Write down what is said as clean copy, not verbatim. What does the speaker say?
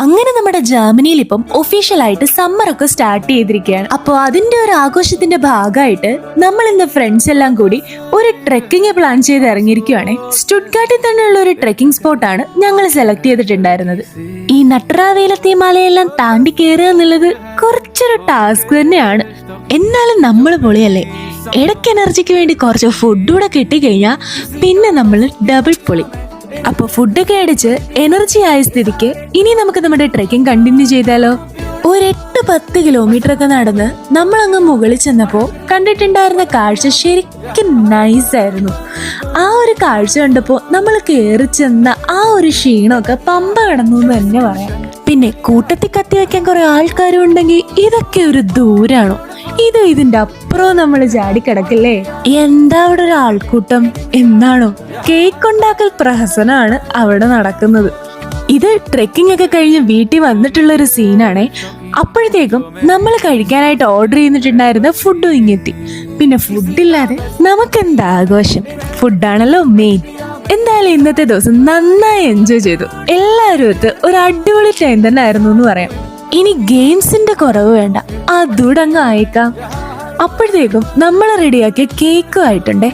അങ്ങനെ നമ്മുടെ ജർമ്മനിയിൽ ഇപ്പം ഒഫീഷ്യലായിട്ട് സമ്മർ ഒക്കെ സ്റ്റാർട്ട് ചെയ്തിരിക്കുകയാണ്. അപ്പോൾ അതിന്റെ ഒരു ആഘോഷത്തിന്റെ ഭാഗമായിട്ട് നമ്മൾ ഇന്ന് ഫ്രണ്ട്സ് എല്ലാം കൂടി ഒരു ട്രെക്കിംഗ് പ്ലാൻ ചെയ്ത് ഇറങ്ങിയിരിക്കുകയാണ്. സ്റ്റുട്ട്ഗാർട്ടിൽ തന്നെയുള്ള ഒരു ട്രെക്കിംഗ് സ്പോട്ടാണ് ഞങ്ങൾ സെലക്ട് ചെയ്തിട്ടുണ്ടായിരുന്നത്. ഈ നട്ടറാവേലത്തെ മലയെല്ലാം താണ്ടി കയറുക എന്നുള്ളത് കുറച്ചൊരു ടാസ്ക് തന്നെയാണ്. എന്നാലും നമ്മൾ പൊളിയല്ലേ. ഇടയ്ക്ക് എനർജിക്ക് വേണ്ടി കുറച്ച് ഫുഡ് കൂടെ കിട്ടിക്കഴിഞ്ഞാൽ പിന്നെ നമ്മൾ ഡബിൾ പൊളി. അപ്പോൾ ഫുഡൊക്കെ അടിച്ച് എനർജി ആയ സ്ഥിതിക്ക് ഇനി നമുക്ക് നമ്മുടെ ട്രെക്കിംഗ് കണ്ടിന്യൂ ചെയ്താലോ. ഒരു 8-10 കിലോമീറ്റർ ഒക്കെ നടന്ന് നമ്മൾ അങ്ങ് മുകളിൽ ചെന്നപ്പോൾ കണ്ടിട്ടുണ്ടായിരുന്ന കാഴ്ച ശരിക്കും നൈസായിരുന്നു. ആ ഒരു കാഴ്ച കണ്ടപ്പോൾ നമ്മൾ കയറി ചെന്ന ആ ഒരു ക്ഷീണമൊക്കെ പമ്പ കടന്നു എന്ന് തന്നെ പറയാം. പിന്നെ കൂട്ടത്തിൽ കത്തി വെക്കാൻ കുറെ ആൾക്കാരും ഉണ്ടെങ്കിൽ ഇതൊക്കെ ഒരു ദൂരാണോ, ഇതിന്റെ അപ്പുറം നമ്മൾ ചാടിക്കിടക്കില്ലേ. എന്താ അവിടെ ഒരു ആൾക്കൂട്ടം എന്നാണോ. കേക്ക് ഉണ്ടാക്കൽ പ്രഹസനമാണ് അവിടെ നടക്കുന്നത്. ഇത് ട്രെക്കിംഗ് ഒക്കെ കഴിഞ്ഞ് വീട്ടിൽ വന്നിട്ടുള്ള ഒരു സീനാണേ. അപ്പോഴത്തേക്കും നമ്മൾ കഴിക്കാനായിട്ട് ഓർഡർ ചെയ്തിട്ടുണ്ടായിരുന്ന ഫുഡും ഇങ്ങെത്തി. പിന്നെ ഫുഡില്ലാതെ നമുക്കെന്താ ആഘോഷം, ഫുഡാണല്ലോ മെയിൻ. എന്തായാലും ഇന്നത്തെ ദിവസം നന്നായി എൻജോയ് ചെയ്തു. എല്ലാവരും ഒത്ത് ഒരു അടിപൊളി ടൈം തന്നെ ആയിരുന്നു എന്ന് പറയാം. ഇനി ഗെയിംസിന്റെ കുറവ് വേണ്ട, അതൂടങ്ങ് അയക്കാം. അപ്പോഴത്തേക്കും നമ്മൾ റെഡിയാക്കിയ കേക്കും ആയിട്ടുണ്ടേ.